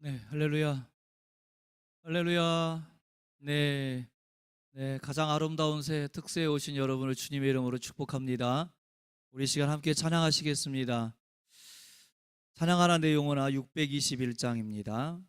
네, 할렐루야. 할렐루야. 네, 가장 아름다운 새 특세에 오신 여러분을 주님의 이름으로 축복합니다. 우리 시간 함께 찬양하시겠습니다. 찬양하는 내용은 621장입니다.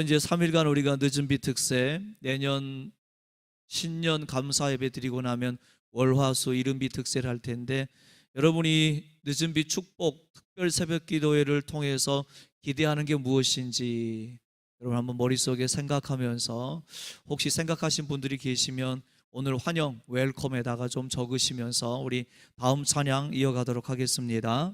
이제 3일간 우리가 늦은비 특세, 내년 신년 감사 예배 드리고 나면 월화수 이른비 특세를 할 텐데, 여러분이 늦은비 축복 특별 새벽 기도회를 통해서 기대하는 게 무엇인지 여러분 한번 머릿속에 생각하면서, 혹시 생각하신 분들이 계시면 오늘 환영 웰컴에다가 좀 적으시면서 우리 다음 찬양 이어가도록 하겠습니다.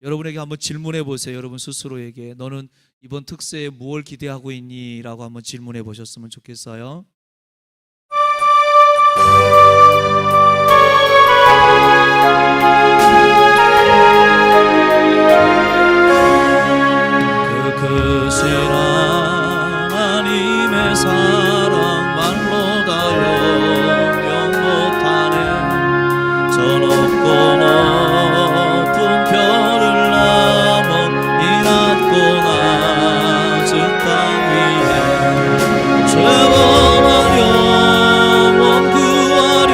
여러분에게 한번 질문해 보세요. 여러분 스스로에게, 너는 이번 특세에 무엇을 기대하고 있니? 라고 한번 질문해 보셨으면 좋겠어요. 그크신 하나님의 사랑 말로 다 영영 못하네. 저 높고 높은 별을 넘어 이 낮고 낮은 땅 위에 죄범한 영혼 구하려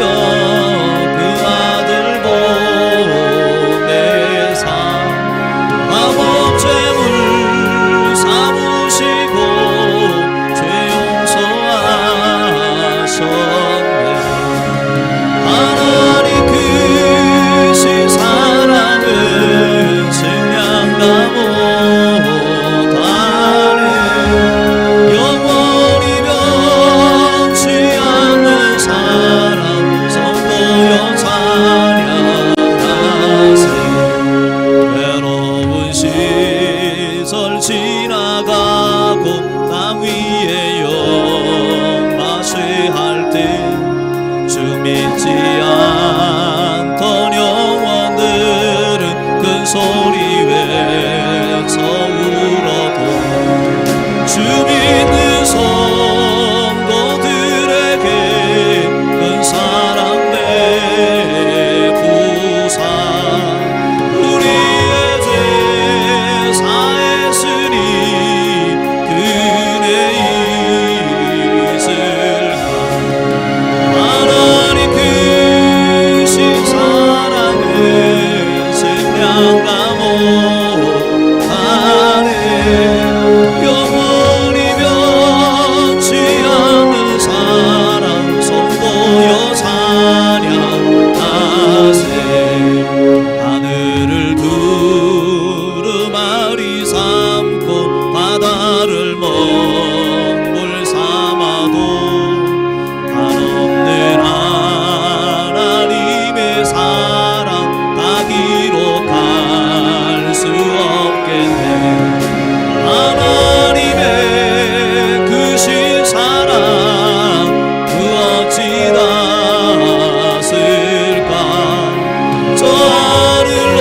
하늘로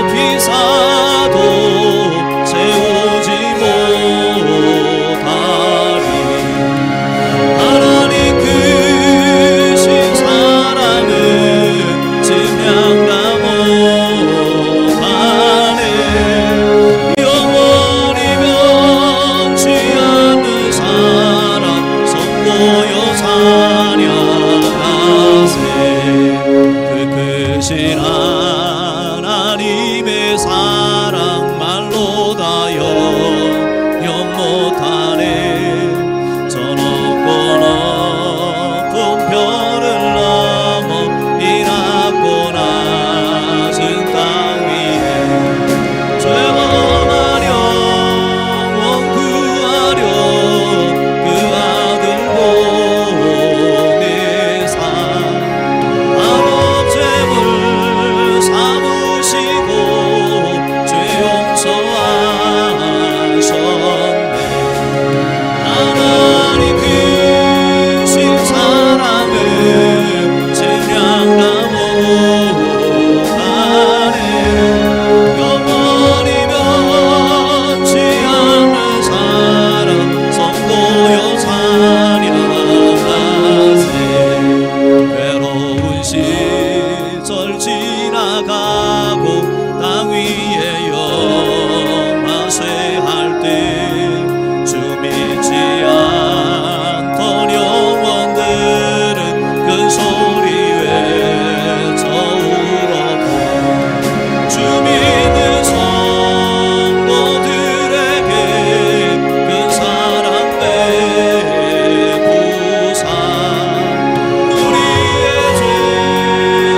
높이 사도 채우지 못하리. 하나님 크신 사랑은 증량다 못하네. 영원히 변치 않는 사랑 선보여 찬양하세. 그 크신 하나님의 사랑 말로 다 영영 못하네. 저 높고 높은 별을 넘어 이 낮고 낮은 땅 위에 죄범한 영혼 구하려 그 아들 보내사 아무 죄물 삼으시고 죄 용서하셨네. 하나님 크신 사랑은 증량다 못하네. 영원히 변치 않는 사랑 선보여 찬양하세. 괴로운 시절 지나가고 땅 위에 영화쇠할 때 주 믿지 않던 영혼들은 큰 소리 외쳐 울어도 주 믿는 성도들에게 큰 사랑 베푸사 우리의 죄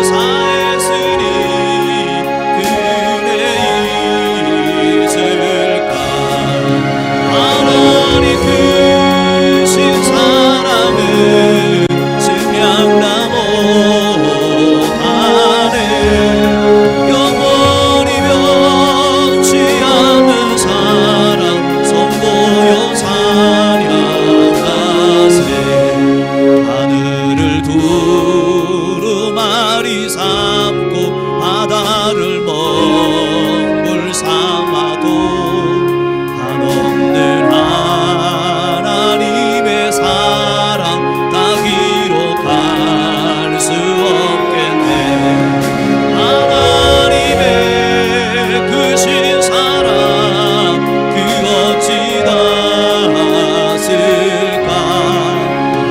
사했으니 그 은혜 잊을까. 하나님 크신 사랑은 증량다 못하네. 영원히 변치 않는 사랑 선보여 찬양하세. 하늘을 두루마리 삼고 바다를 먹물 삼아도 한없는 하나님의 사랑 다 기록할 수 없겠네. 하나님의 크신 사랑 그 어찌 닿았을까.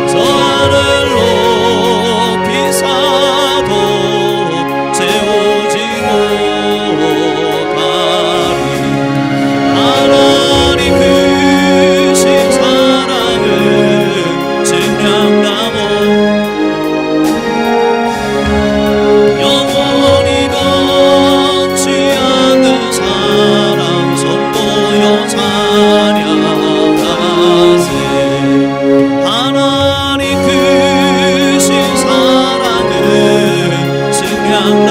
저 하늘 높이 사도 채우지 못하리. 하나님 크신 사랑은 증량다 영원히 변치 않는 사랑 선보여 찬양하세. 하나님 크신 사랑은 증량다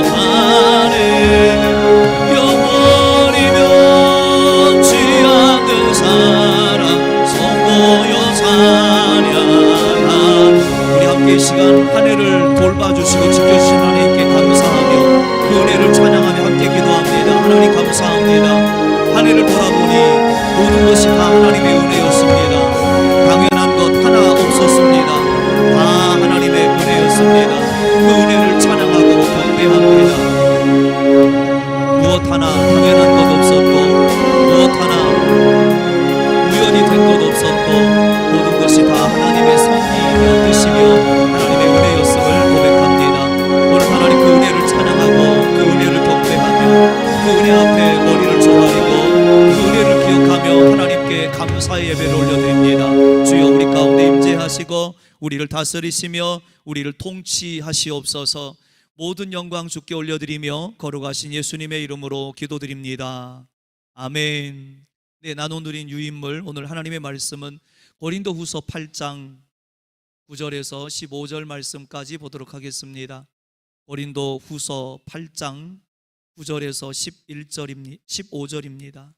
못하네. 영원히 변치 않는 사랑 선보여 찬양하세. 우리 함께 이 시간 한 해를 돌봐주시고 지켜주신 하나님께 감사하며 그 은혜를 찬양하며 함께 기도합니다. 하나님 감사합니다. 한 해를 돌아보니 모든 것이 다 하나님의 은혜였습니다. 당연한 것 하나 없었습니다. 다 하나님의 은혜였습니다. 그 은혜를 찬양하고 경배합니다. 무엇 하나 당연한 것 없었고 무엇 하나 우연히 된 것 없었고 모든 것이 다 하나님의 섭리이며 뜻이며 하나님의 은혜였음을 고백합니다. 오늘 하나님 그 은혜를 찬양하고 그 은혜를 경배하며 그 은혜 앞에 머리를 조아리고 그 은혜를 기억하며 하나님께 감사의 예배를 올려드립니다. 주여 우리 가운데 임재하시고 우리를 다스리시며 우리를 통치하시옵소서. 모든 영광 주께 올려드리며 거룩하신 예수님의 이름으로 기도드립니다. 아멘. 네, 나눠드린 유인물 오늘 하나님의 말씀은 고린도후서 8장 9절에서 15절 말씀까지 보도록 하겠습니다. 고린도후서 8장 9절에서 15절입니다.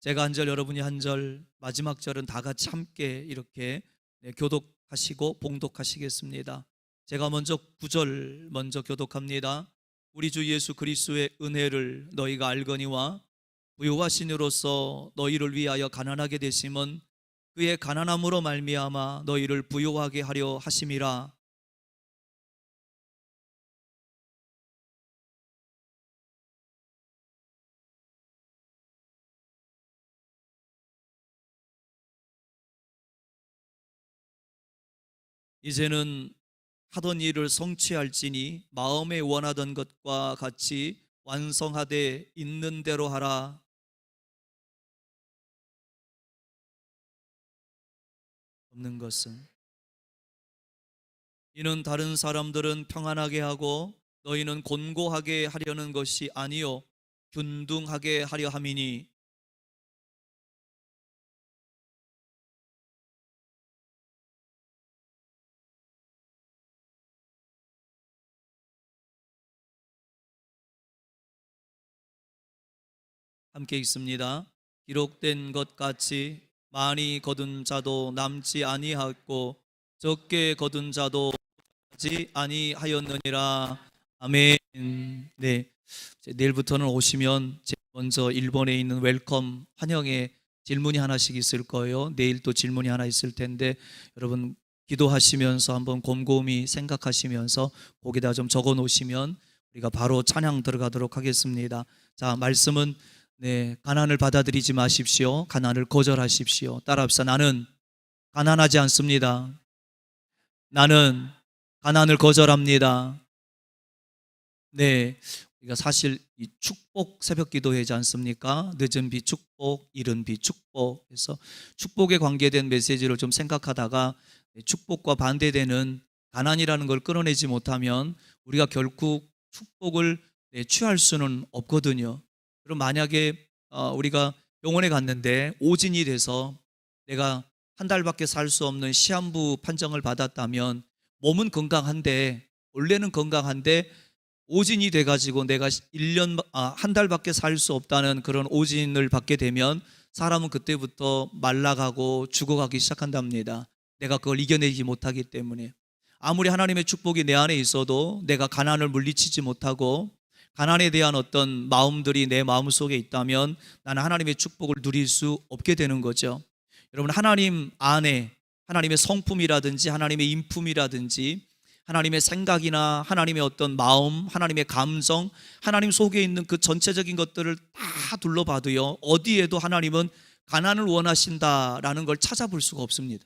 제가 한 절, 여러분이 한 절, 마지막 절은 다 같이 함께 이렇게 교독 하시고 봉독하시겠습니다. 제가 먼저 9절 먼저 교독합니다. 우리 주 예수 그리스도의 은혜를 너희가 알거니와 부요하신으로서 너희를 위하여 가난하게 되심은 그의 가난함으로 말미암아 너희를 부요하게 하려 하심이라. 이제는 하던 일을 성취할지니 마음에 원하던 것과 같이 완성하되 있는 대로 하라. 없는 것은 이는 다른 사람들은 평안하게 하고 너희는 곤고하게 하려는 것이 아니요 균등하게 하려 함이니. 함께 읽습니다. 기록된 것 같이 많이 거둔 자도 남지 아니하였고 적게 거둔 자도 하지 아니하였느니라. 아멘. 네, 내일부터는 오시면 먼저 일본에 있는 웰컴 환영의 질문이 하나씩 있을 거예요. 내일 또 질문이 하나 있을 텐데 여러분 기도하시면서 한번 곰곰이 생각하시면서 거기다 좀 적어 놓으시면 우리가 바로 찬양 들어가도록 하겠습니다. 자, 말씀은 가난을 받아들이지 마십시오. 가난을 거절하십시오. 따라합시다. 나는 가난하지 않습니다. 나는 가난을 거절합니다. 네, 우리가 사실 이 축복 새벽 기도회지 않습니까? 늦은 비 축복, 이른 비 축복. 그래서 축복에 관계된 메시지를 좀 생각하다가 축복과 반대되는 가난이라는 걸 끌어내지 못하면 우리가 결국 축복을 취할 수는 없거든요. 그럼 만약에 우리가 병원에 갔는데 오진이 돼서 내가 한 달밖에 살 수 없는 시한부 판정을 받았다면 몸은 건강한데 원래는 건강한데 오진이 돼가지고 내가 한 달밖에 살 수 없다는 그런 오진을 받게 되면 사람은 그때부터 말라가고 죽어가기 시작한답니다. 내가 그걸 이겨내지 못하기 때문에. 아무리 하나님의 축복이 내 안에 있어도 내가 가난을 물리치지 못하고 가난에 대한 어떤 마음들이 내 마음속에 있다면 나는 하나님의 축복을 누릴 수 없게 되는 거죠. 여러분, 하나님 안에 하나님의 성품이라든지 하나님의 인품이라든지 하나님의 생각이나 하나님의 어떤 마음, 하나님의 감정, 하나님 속에 있는 그 전체적인 것들을 다 둘러봐도요, 어디에도 하나님은 가난을 원하신다라는 걸 찾아볼 수가 없습니다.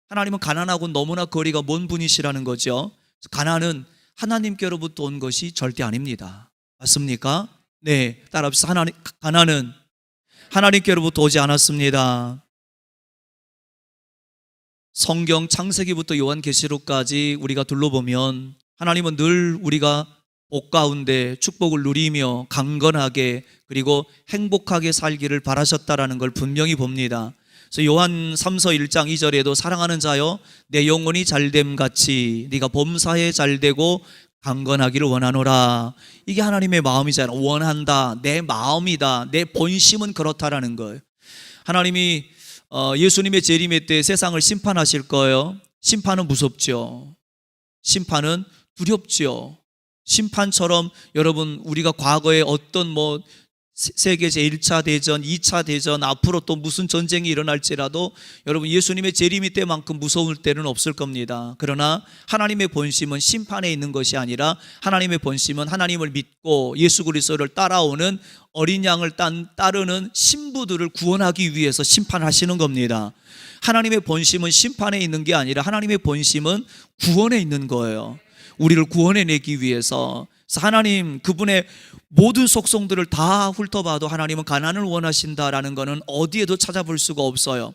하나님은 가난하고 너무나 거리가 먼 분이시라는 거죠. 가난은 하나님께로부터 온 것이 절대 아닙니다. 맞습니까? 네, 따라합시다. 가난은 하나님께로부터 오지 않았습니다. 성경 창세기부터 요한계시록까지 우리가 둘러보면 하나님은 늘 우리가 복 가운데 축복을 누리며 강건하게 그리고 행복하게 살기를 바라셨다라는 걸 분명히 봅니다. 그래서 요한 3서 1장 2절에도 사랑하는 자여 내 영혼이 잘됨 같이 네가 범사에 잘되고 강건하기를 원하노라. 이게 하나님의 마음이잖아요. 원한다, 내 마음이다, 내 본심은 그렇다라는 거예요. 하나님이 예수님의 재림의 때 세상을 심판하실 거예요. 심판은 무섭죠. 심판은 두렵죠. 심판처럼 여러분 우리가 과거에 어떤 세계 제1차 대전, 2차 대전, 앞으로 또 무슨 전쟁이 일어날지라도 여러분 예수님의 재림의 때만큼 무서울 때는 없을 겁니다. 그러나 하나님의 본심은 심판에 있는 것이 아니라 하나님의 본심은 하나님을 믿고 예수 그리스도를 따라오는 어린 양을 따르는 신부들을 구원하기 위해서 심판하시는 겁니다. 하나님의 본심은 심판에 있는 게 아니라 하나님의 본심은 구원에 있는 거예요. 우리를 구원해내기 위해서. 하나님 그분의 모든 속성들을 다 훑어봐도 하나님은 가난을 원하신다라는 것은 어디에도 찾아볼 수가 없어요.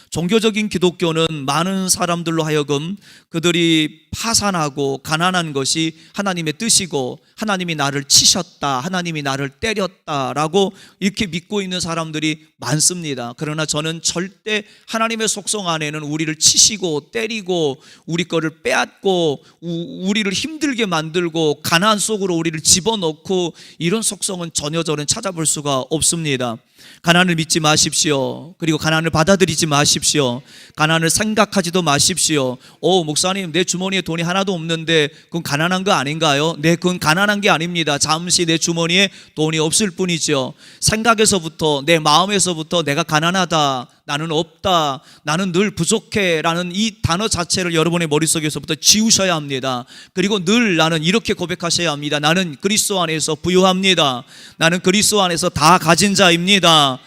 종교적인 기독교는 많은 사람들로 하여금 그들이 파산하고 가난한 것이 하나님의 뜻이고 하나님이 나를 치셨다, 하나님이 나를 때렸다라고 이렇게 믿고 있는 사람들이 많습니다. 그러나 저는 절대 하나님의 속성 안에는 우리를 치시고 때리고 우리 거를 빼앗고 우리를 힘들게 만들고 가난 속으로 우리를 집어넣고 이런 속성은 전혀 저는 찾아볼 수가 없습니다. 가난을 믿지 마십시오. 그리고 가난을 받아들이지 마십시오. 가난을 생각하지도 마십시오. 목사님, 내 주머니에 돈이 하나도 없는데 그건 가난한 거 아닌가요? 네, 그건 가난한 게 아닙니다. 잠시 내 주머니에 돈이 없을 뿐이죠. 생각에서부터, 내 마음에서부터 내가 가난하다, 나는 없다, 나는 늘 부족해 라는 이 단어 자체를 여러분의 머릿속에서부터 지우셔야 합니다. 그리고 늘 나는 이렇게 고백하셔야 합니다. 나는 그리스도 안에서 부유합니다. 나는 그리스도 안에서 다 가진 자입니다.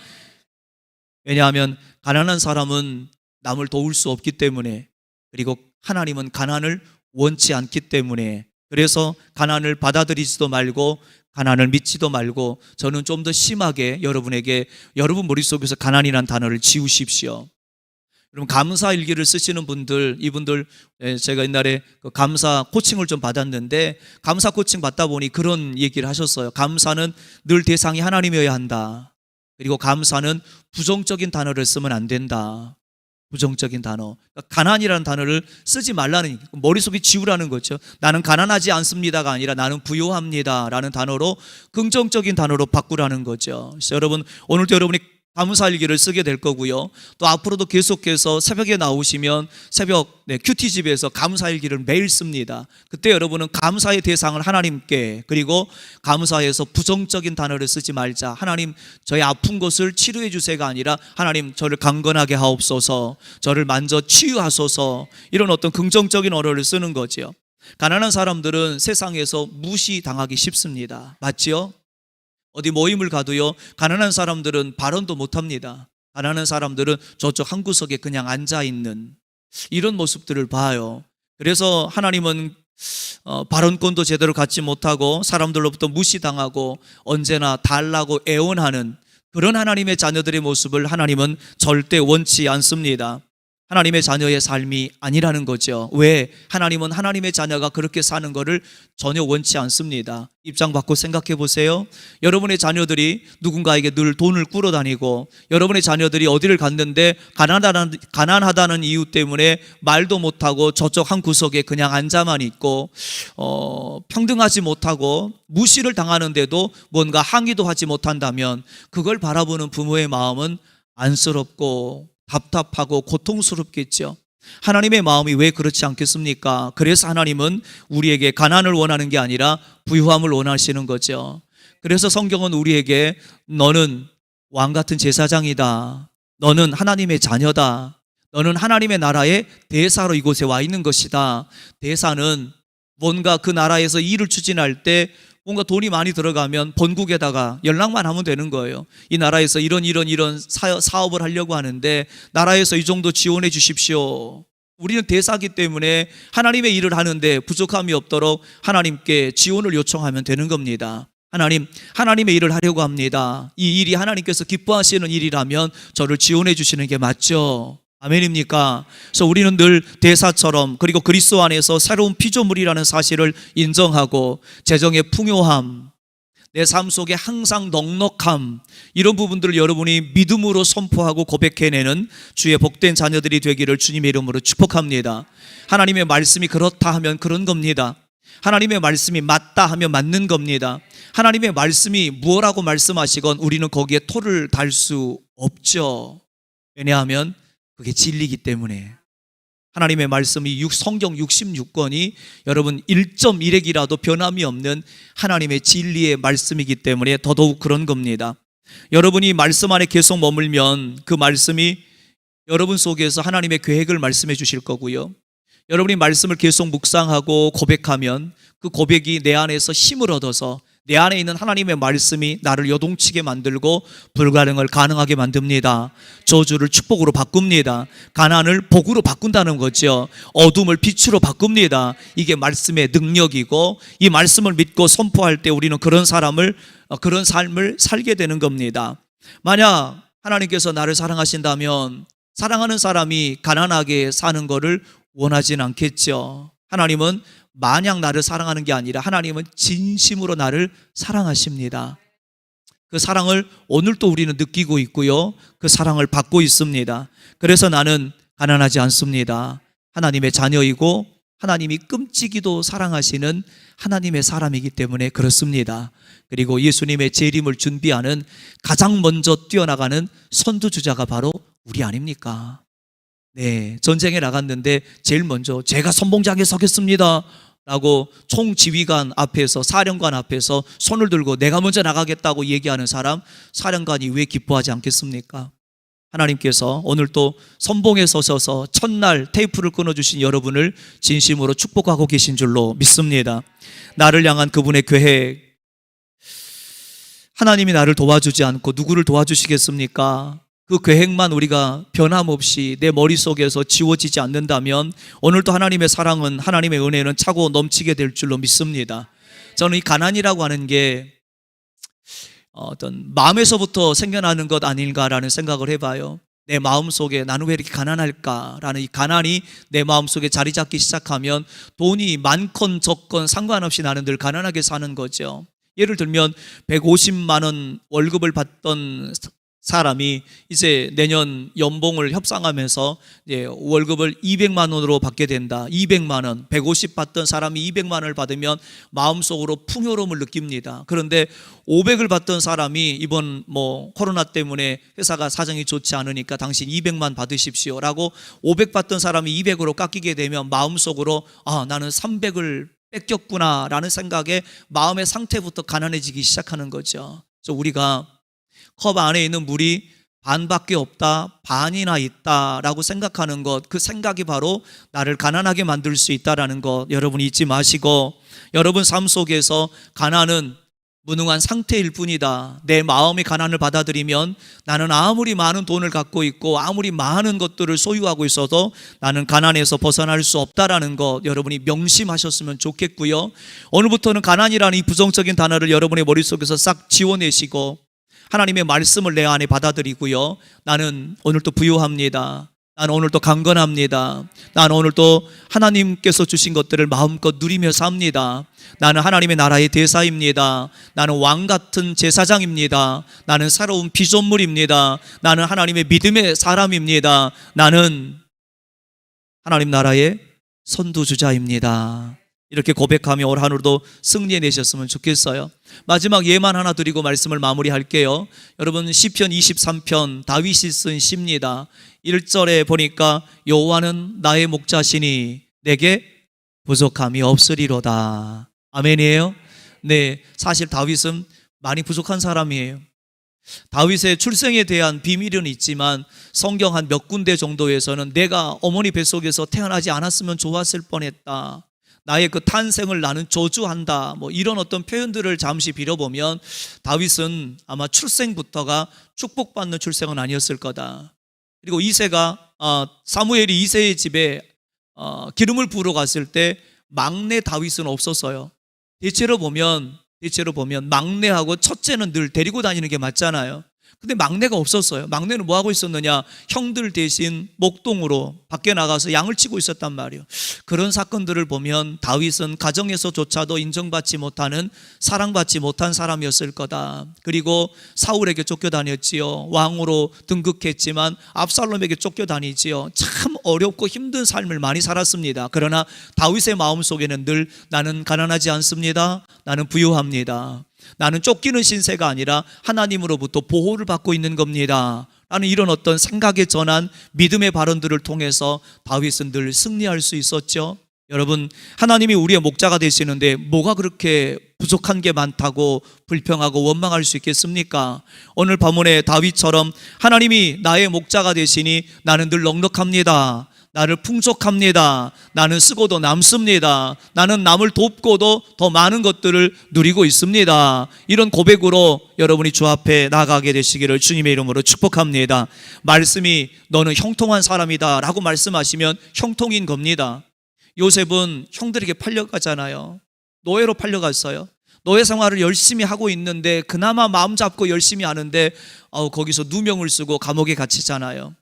왜냐하면 가난한 사람은 남을 도울 수 없기 때문에, 그리고 하나님은 가난을 원치 않기 때문에, 그래서 가난을 받아들이지도 말고 가난을 믿지도 말고, 저는 좀 더 심하게 여러분에게 여러분 머릿속에서 가난이라는 단어를 지우십시오. 여러분, 감사 일기를 쓰시는 분들, 이분들 제가 옛날에 그 감사 코칭을 좀 받았는데, 감사 코칭 받다 보니 그런 얘기를 하셨어요. 감사는 늘 대상이 하나님이어야 한다. 그리고 감사는 부정적인 단어를 쓰면 안 된다. 부정적인 단어, 그러니까 가난이라는 단어를 쓰지 말라는, 머릿속에 지우라는 거죠. 나는 가난하지 않습니다가 아니라 나는 부유합니다 라는 단어로, 긍정적인 단어로 바꾸라는 거죠. 그래서 여러분, 오늘도 여러분이 감사일기를 쓰게 될 거고요. 또 앞으로도 계속해서 새벽에 나오시면 새벽 큐티집에서 감사일기를 매일 씁니다. 그때 여러분은 감사의 대상을 하나님께, 그리고 감사해서 부정적인 단어를 쓰지 말자. 하나님, 저의 아픈 것을 치료해 주세요가 아니라 하나님, 저를 강건하게 하옵소서, 저를 만져 치유하소서, 이런 어떤 긍정적인 언어를 쓰는 거죠. 가난한 사람들은 세상에서 무시당하기 쉽습니다. 맞지요? 어디 모임을 가도요, 가난한 사람들은 발언도 못합니다. 가난한 사람들은 저쪽 한 구석에 그냥 앉아있는 이런 모습들을 봐요. 그래서 하나님은 발언권도 제대로 갖지 못하고 사람들로부터 무시당하고 언제나 달라고 애원하는 그런 하나님의 자녀들의 모습을 하나님은 절대 원치 않습니다. 하나님의 자녀의 삶이 아니라는 거죠. 왜? 하나님은 하나님의 자녀가 그렇게 사는 것을 전혀 원치 않습니다. 입장 바꿔 생각해 보세요. 여러분의 자녀들이 누군가에게 늘 돈을 꾸러 다니고, 여러분의 자녀들이 어디를 갔는데 가난하다는 이유 때문에 말도 못하고 저쪽 한 구석에 그냥 앉아만 있고, 평등하지 못하고 무시를 당하는데도 뭔가 항의도 하지 못한다면, 그걸 바라보는 부모의 마음은 안쓰럽고 답답하고 고통스럽겠죠. 하나님의 마음이 왜 그렇지 않겠습니까? 그래서 하나님은 우리에게 가난을 원하는 게 아니라 부유함을 원하시는 거죠. 그래서 성경은 우리에게 너는 왕 같은 제사장이다, 너는 하나님의 자녀다, 너는 하나님의 나라의 대사로 이곳에 와 있는 것이다. 대사는 뭔가 그 나라에서 일을 추진할 때 뭔가 돈이 많이 들어가면 본국에다가 연락만 하면 되는 거예요. 이 나라에서 이런 사업을 하려고 하는데 나라에서 이 정도 지원해 주십시오. 우리는 대사기 때문에 하나님의 일을 하는데 부족함이 없도록 하나님께 지원을 요청하면 되는 겁니다. 하나님, 하나님의 일을 하려고 합니다. 이 일이 하나님께서 기뻐하시는 일이라면 저를 지원해 주시는 게 맞죠. 아멘입니까? 그래서 우리는 늘 대사처럼, 그리고 그리스도 안에서 새로운 피조물이라는 사실을 인정하고, 재정의 풍요함, 내 삶 속에 항상 넉넉함, 이런 부분들을 여러분이 믿음으로 선포하고 고백해내는 주의 복된 자녀들이 되기를 주님의 이름으로 축복합니다. 하나님의 말씀이 그렇다 하면 그런 겁니다. 하나님의 말씀이 맞다 하면 맞는 겁니다. 하나님의 말씀이 무엇라고 말씀하시건 우리는 거기에 토를 달 수 없죠. 왜냐하면 그게 진리이기 때문에. 하나님의 말씀이 성경 66권이 여러분 1.1핵이라도 변함이 없는 하나님의 진리의 말씀이기 때문에 더더욱 그런 겁니다. 여러분이 말씀 안에 계속 머물면 그 말씀이 여러분 속에서 하나님의 계획을 말씀해 주실 거고요, 여러분이 말씀을 계속 묵상하고 고백하면 그 고백이 내 안에서 힘을 얻어서 내 안에 있는 하나님의 말씀이 나를 요동치게 만들고 불가능을 가능하게 만듭니다. 저주를 축복으로 바꿉니다. 가난을 복으로 바꾼다는 거죠. 어둠을 빛으로 바꿉니다. 이게 말씀의 능력이고, 이 말씀을 믿고 선포할 때 우리는 그런 삶을 살게 되는 겁니다. 만약 하나님께서 나를 사랑하신다면 사랑하는 사람이 가난하게 사는 것을 원하진 않겠죠. 하나님은 마냥 나를 사랑하는 게 아니라 하나님은 진심으로 나를 사랑하십니다. 그 사랑을 오늘도 우리는 느끼고 있고요. 그 사랑을 받고 있습니다. 그래서 나는 가난하지 않습니다. 하나님의 자녀이고 하나님이 끔찍이도 사랑하시는 하나님의 사람이기 때문에 그렇습니다. 그리고 예수님의 재림을 준비하는 가장 먼저 뛰어나가는 선두주자가 바로 우리 아닙니까? 네, 전쟁에 나갔는데 제일 먼저 제가 선봉장에 서겠습니다 라고 총지휘관 앞에서, 사령관 앞에서 손을 들고 내가 먼저 나가겠다고 얘기하는 사람, 사령관이 왜 기뻐하지 않겠습니까? 하나님께서 오늘 또 선봉에 서셔서 첫날 테이프를 끊어주신 여러분을 진심으로 축복하고 계신 줄로 믿습니다. 나를 향한 그분의 계획, 하나님이 나를 도와주지 않고 누구를 도와주시겠습니까? 그 계획만 우리가 변함없이 내 머릿속에서 지워지지 않는다면 오늘도 하나님의 사랑은, 하나님의 은혜는 차고 넘치게 될 줄로 믿습니다. 저는 이 가난이라고 하는 게 어떤 마음에서부터 생겨나는 것 아닌가라는 생각을 해봐요. 내 마음속에 나는 왜 이렇게 가난할까라는 이 가난이 내 마음속에 자리 잡기 시작하면 돈이 많건 적건 상관없이 나는 늘 가난하게 사는 거죠. 예를 들면 150만 원 월급을 받던 사람이 이제 내년 연봉을 협상하면서 월급을 200만 원으로 받게 된다. 200만 원, 150 받던 사람이 200만 원을 받으면 마음속으로 풍요로움을 느낍니다. 그런데 500을 받던 사람이 이번 코로나 때문에 회사가 사정이 좋지 않으니까 당신 200만 받으십시오 라고 500 받던 사람이 200으로 깎이게 되면 마음속으로 나는 300을 뺏겼구나 라는 생각에 마음의 상태부터 가난해지기 시작하는 거죠. 그래서 우리가 컵 안에 있는 물이 반밖에 없다, 반이나 있다라고 생각하는 것, 그 생각이 바로 나를 가난하게 만들 수 있다라는 것 여러분 잊지 마시고, 여러분 삶 속에서 가난은 무능한 상태일 뿐이다. 내 마음의 가난을 받아들이면 나는 아무리 많은 돈을 갖고 있고 아무리 많은 것들을 소유하고 있어도 나는 가난에서 벗어날 수 없다라는 것 여러분이 명심하셨으면 좋겠고요. 오늘부터는 가난이라는 이 부정적인 단어를 여러분의 머릿속에서 싹 지워내시고 하나님의 말씀을 내 안에 받아들이고요. 나는 오늘도 부유합니다. 나는 오늘도 강건합니다. 나는 오늘도 하나님께서 주신 것들을 마음껏 누리며 삽니다. 나는 하나님의 나라의 대사입니다. 나는 왕 같은 제사장입니다. 나는 새로운 피조물입니다. 나는 하나님의 믿음의 사람입니다. 나는 하나님 나라의 선두주자입니다. 이렇게 고백하며 올 하루도 승리해내셨으면 좋겠어요. 마지막 예만 하나 드리고 말씀을 마무리할게요. 여러분 시편 23편 다윗이 쓴 시입니다. 1절에 보니까 여호와는 나의 목자시니 내게 부족함이 없으리로다. 아멘이에요? 네, 사실 다윗은 많이 부족한 사람이에요. 다윗의 출생에 대한 비밀은 있지만 성경 한 몇 군데 정도에서는 내가 어머니 뱃속에서 태어나지 않았으면 좋았을 뻔했다, 나의 그 탄생을 나는 저주한다, 이런 어떤 표현들을 잠시 빌어보면 다윗은 아마 출생부터가 축복받는 출생은 아니었을 거다. 그리고 이새가 사무엘이 이새의 집에 기름을 부으러 갔을 때 막내 다윗은 없었어요. 대체로 보면 막내하고 첫째는 늘 데리고 다니는 게 맞잖아요. 근데 막내가 없었어요. 막내는 뭐 하고 있었느냐? 형들 대신 목동으로 밖에 나가서 양을 치고 있었단 말이에요. 그런 사건들을 보면 다윗은 가정에서조차도 인정받지 못하는, 사랑받지 못한 사람이었을 거다. 그리고 사울에게 쫓겨다녔지요. 왕으로 등극했지만 압살롬에게 쫓겨다니지요. 참 어렵고 힘든 삶을 많이 살았습니다. 그러나 다윗의 마음속에는 늘 나는 가난하지 않습니다. 나는 부유합니다. 나는 쫓기는 신세가 아니라 하나님으로부터 보호를 받고 있는 겁니다 라는 이런 어떤 생각에 전한 믿음의 발언들을 통해서 다윗은 늘 승리할 수 있었죠. 여러분, 하나님이 우리의 목자가 되시는데 뭐가 그렇게 부족한 게 많다고 불평하고 원망할 수 있겠습니까? 오늘 본문의 다윗처럼 하나님이 나의 목자가 되시니 나는 늘 넉넉합니다. 나를 풍족합니다. 나는 쓰고도 남습니다. 나는 남을 돕고도 더 많은 것들을 누리고 있습니다. 이런 고백으로 여러분이 주 앞에 나가게 되시기를 주님의 이름으로 축복합니다. 말씀이 너는 형통한 사람이다 라고 말씀하시면 형통인 겁니다. 요셉은 형들에게 팔려가잖아요. 노예로 팔려갔어요. 노예 생활을 열심히 하고 있는데 그나마 마음 잡고 열심히 하는데 거기서 누명을 쓰고 감옥에 갇히잖아요.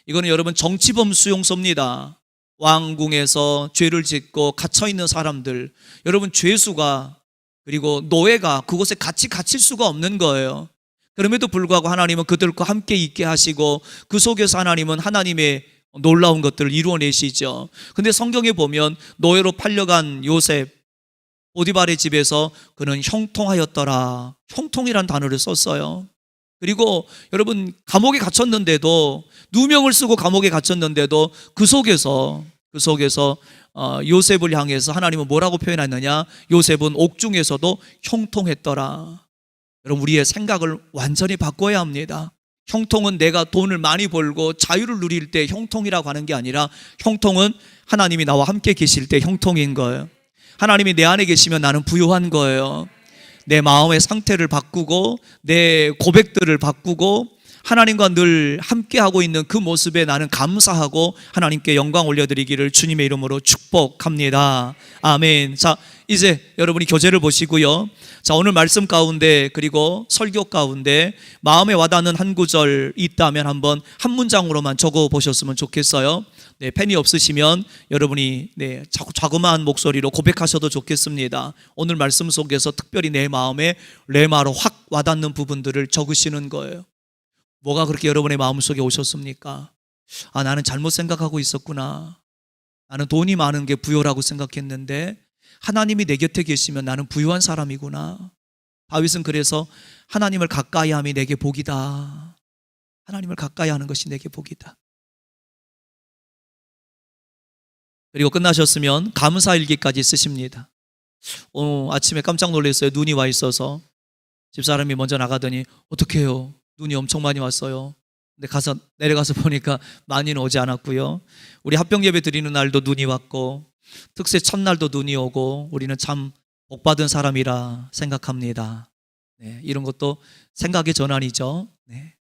이거는 여러분 정치범 수용소입니다. 왕궁에서 죄를 짓고 갇혀 있는 사람들, 여러분 죄수가 그리고 노예가 그곳에 같이 갇힐 수가 없는 거예요. 그럼에도 불구하고 하나님은 그들과 함께 있게 하시고 그 속에서 하나님은 하나님의 놀라운 것들을 이루어내시죠. 근데 성경에 보면 노예로 팔려간 요셉, 보디발의 집에서 그는 형통하였더라. 형통이란 단어를 썼어요. 그리고 여러분 감옥에 갇혔는데도, 누명을 쓰고 감옥에 갇혔는데도 그 속에서 요셉을 향해서 하나님은 뭐라고 표현했느냐? 요셉은 옥중에서도 형통했더라. 여러분 우리의 생각을 완전히 바꿔야 합니다. 형통은 내가 돈을 많이 벌고 자유를 누릴 때 형통이라고 하는 게 아니라, 형통은 하나님이 나와 함께 계실 때 형통인 거예요. 하나님이 내 안에 계시면 나는 부유한 거예요. 내 마음의 상태를 바꾸고 내 고백들을 바꾸고 하나님과 늘 함께하고 있는 그 모습에 나는 감사하고 하나님께 영광 올려드리기를 주님의 이름으로 축복합니다. 아멘. 자, 이제 여러분이 교재를 보시고요. 자, 오늘 말씀 가운데 그리고 설교 가운데 마음에 와닿는 한 구절 있다면 한번 한 문장으로만 적어 보셨으면 좋겠어요. 네, 펜이 없으시면 여러분이 자그마한 목소리로 고백하셔도 좋겠습니다. 오늘 말씀 속에서 특별히 내 마음에 레마로 확 와닿는 부분들을 적으시는 거예요. 뭐가 그렇게 여러분의 마음속에 오셨습니까? 아, 나는 잘못 생각하고 있었구나. 나는 돈이 많은 게 부요라고 생각했는데 하나님이 내 곁에 계시면 나는 부유한 사람이구나. 다윗은 그래서 하나님을 가까이 함이 내게 복이다. 하나님을 가까이 하는 것이 내게 복이다. 그리고 끝나셨으면 감사일기까지 쓰십니다. 오늘 아침에 깜짝 놀랐어요. 눈이 와 있어서 집사람이 먼저 나가더니 어떡해요? 눈이 엄청 많이 왔어요. 근데 내려가서 보니까 많이는 오지 않았고요. 우리 합병 예배 드리는 날도 눈이 왔고 특세 첫날도 눈이 오고 우리는 참 복받은 사람이라 생각합니다. 네, 이런 것도 생각의 전환이죠. 네.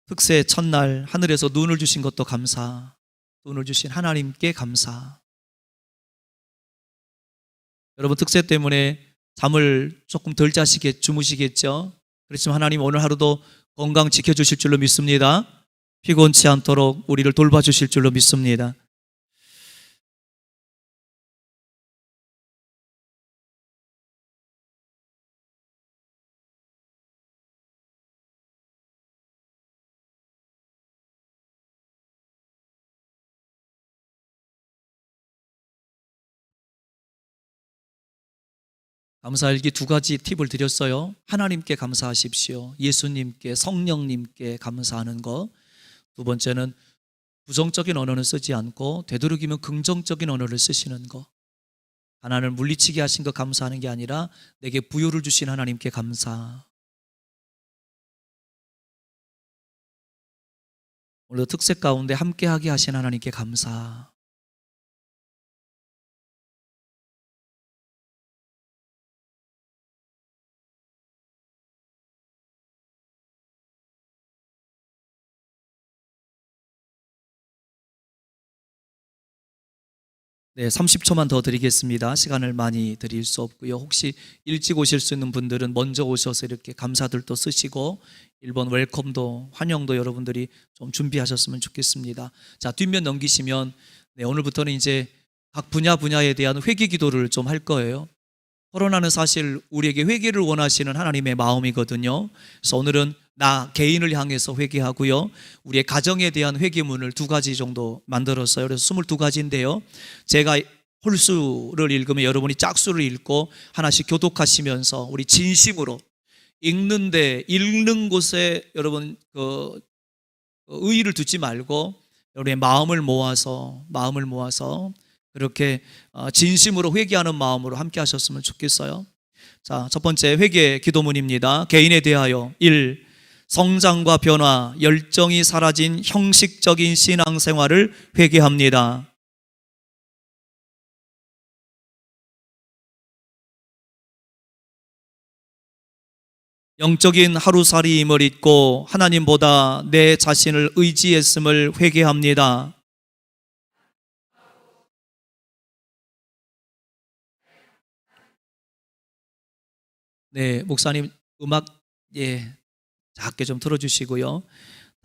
특세 첫날 하늘에서 눈을 주신 것도 감사, 눈을 주신 하나님께 감사. 여러분 특세 때문에 잠을 조금 덜 주무시겠죠? 그렇지만 하나님 오늘 하루도 건강 지켜주실 줄로 믿습니다. 피곤치 않도록 우리를 돌봐주실 줄로 믿습니다. 감사일기 두 가지 팁을 드렸어요. 하나님께 감사하십시오. 예수님께, 성령님께 감사하는 것. 두 번째는 부정적인 언어는 쓰지 않고 되도록이면 긍정적인 언어를 쓰시는 것. 가난을 물리치게 하신 것 감사하는 게 아니라 내게 부요를 주신 하나님께 감사. 오늘도 특색 가운데 함께하게 하신 하나님께 감사. 네, 30초만 더 드리겠습니다. 시간을 많이 드릴 수 없고요. 혹시 일찍 오실 수 있는 분들은 먼저 오셔서 이렇게 감사들도 쓰시고 1번 웰컴도, 환영도 여러분들이 좀 준비하셨으면 좋겠습니다. 자, 뒷면 넘기시면 오늘부터는 이제 각 분야에 대한 회개 기도를 좀 할 거예요. 코로나는 사실 우리에게 회개를 원하시는 하나님의 마음이거든요. 그래서 오늘은 나 개인을 향해서 회개하고요, 우리의 가정에 대한 회개문을 2가지 정도 만들었어요. 그래서 22가지인데요 제가 홀수를 읽으면 여러분이 짝수를 읽고 하나씩 교독하시면서 우리 진심으로 읽는 곳에 여러분 의의를 두지 말고 여러분의 마음을 모아서 그렇게 진심으로 회개하는 마음으로 함께 하셨으면 좋겠어요. 자, 첫 번째 회개 기도문입니다. 개인에 대하여 1. 성장과 변화, 열정이 사라진 형식적인 신앙생활을 회개합니다. 영적인 하루살이임을 잊고 하나님보다 내 자신을 의지했음을 회개합니다. 네, 목사님 음악 작게 좀 틀어주시고요.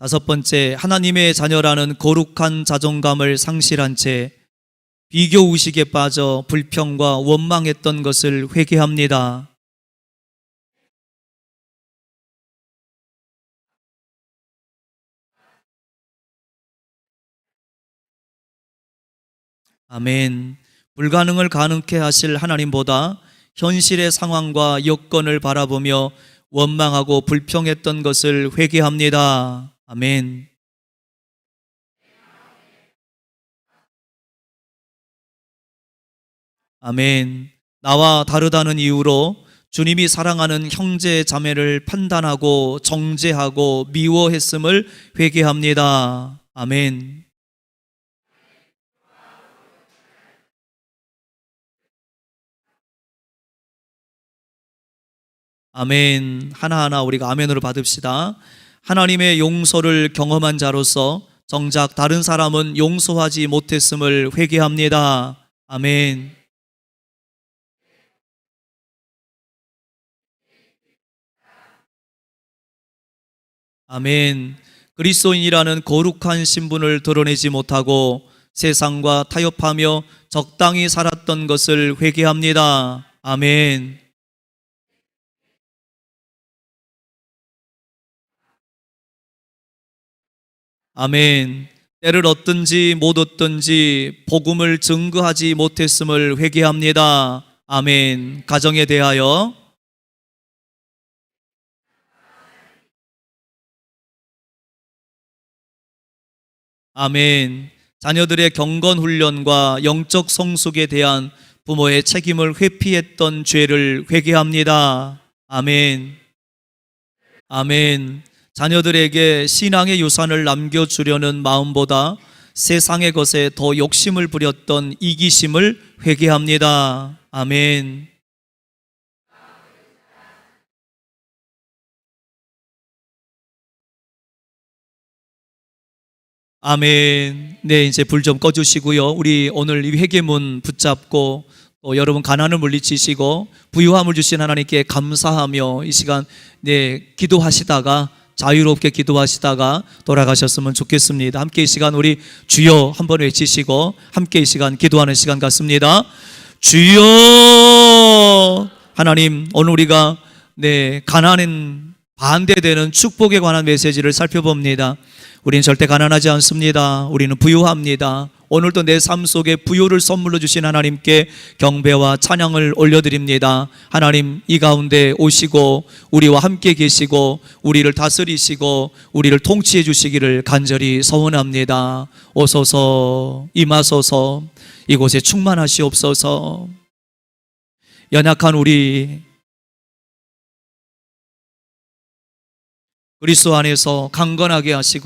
다섯 번째, 하나님의 자녀라는 거룩한 자존감을 상실한 채 비교 의식에 빠져 불평과 원망했던 것을 회개합니다. 아멘. 불가능을 가능케 하실 하나님보다 현실의 상황과 여건을 바라보며 원망하고 불평했던 것을 회개합니다. 아멘. 아멘. 나와 다르다는 이유로 주님이 사랑하는 형제 자매를 판단하고 정죄하고 미워했음을 회개합니다. 아멘. 아멘. 하나하나 우리가 아멘으로 받읍시다. 하나님의 용서를 경험한 자로서 정작 다른 사람은 용서하지 못했음을 회개합니다. 아멘. 아멘. 그리스도인이라는 거룩한 신분을 드러내지 못하고 세상과 타협하며 적당히 살았던 것을 회개합니다. 아멘. 아멘. 때를 얻든지 못 얻든지 복음을 증거하지 못했음을 회개합니다. 아멘. 가정에 대하여, 아멘. 자녀들의 경건 훈련과 영적 성숙에 대한 부모의 책임을 회피했던 죄를 회개합니다. 아멘. 아멘. 자녀들에게 신앙의 유산을 남겨주려는 마음보다 세상의 것에 더 욕심을 부렸던 이기심을 회개합니다. 아멘. 아멘. 네, 이제 불 좀 꺼주시고요. 우리 오늘 이 회개문 붙잡고 또 여러분 가난을 물리치시고 부유함을 주신 하나님께 감사하며 이 시간 기도하시다가 자유롭게 기도하시다가 돌아가셨으면 좋겠습니다. 함께 이 시간 우리 주여 한번 외치시고 함께 이 시간 기도하는 시간 같습니다. 주여. 하나님, 오늘 우리가 가난은 반대되는 축복에 관한 메시지를 살펴봅니다. 우리는 절대 가난하지 않습니다. 우리는 부유합니다. 오늘도 내 삶 속에 부유를 선물로 주신 하나님께 경배와 찬양을 올려드립니다. 하나님, 이 가운데 오시고 우리와 함께 계시고 우리를 다스리시고 우리를 통치해 주시기를 간절히 서원합니다. 오소서, 임하소서, 이곳에 충만하시옵소서. 연약한 우리 그리스도 안에서 강건하게 하시고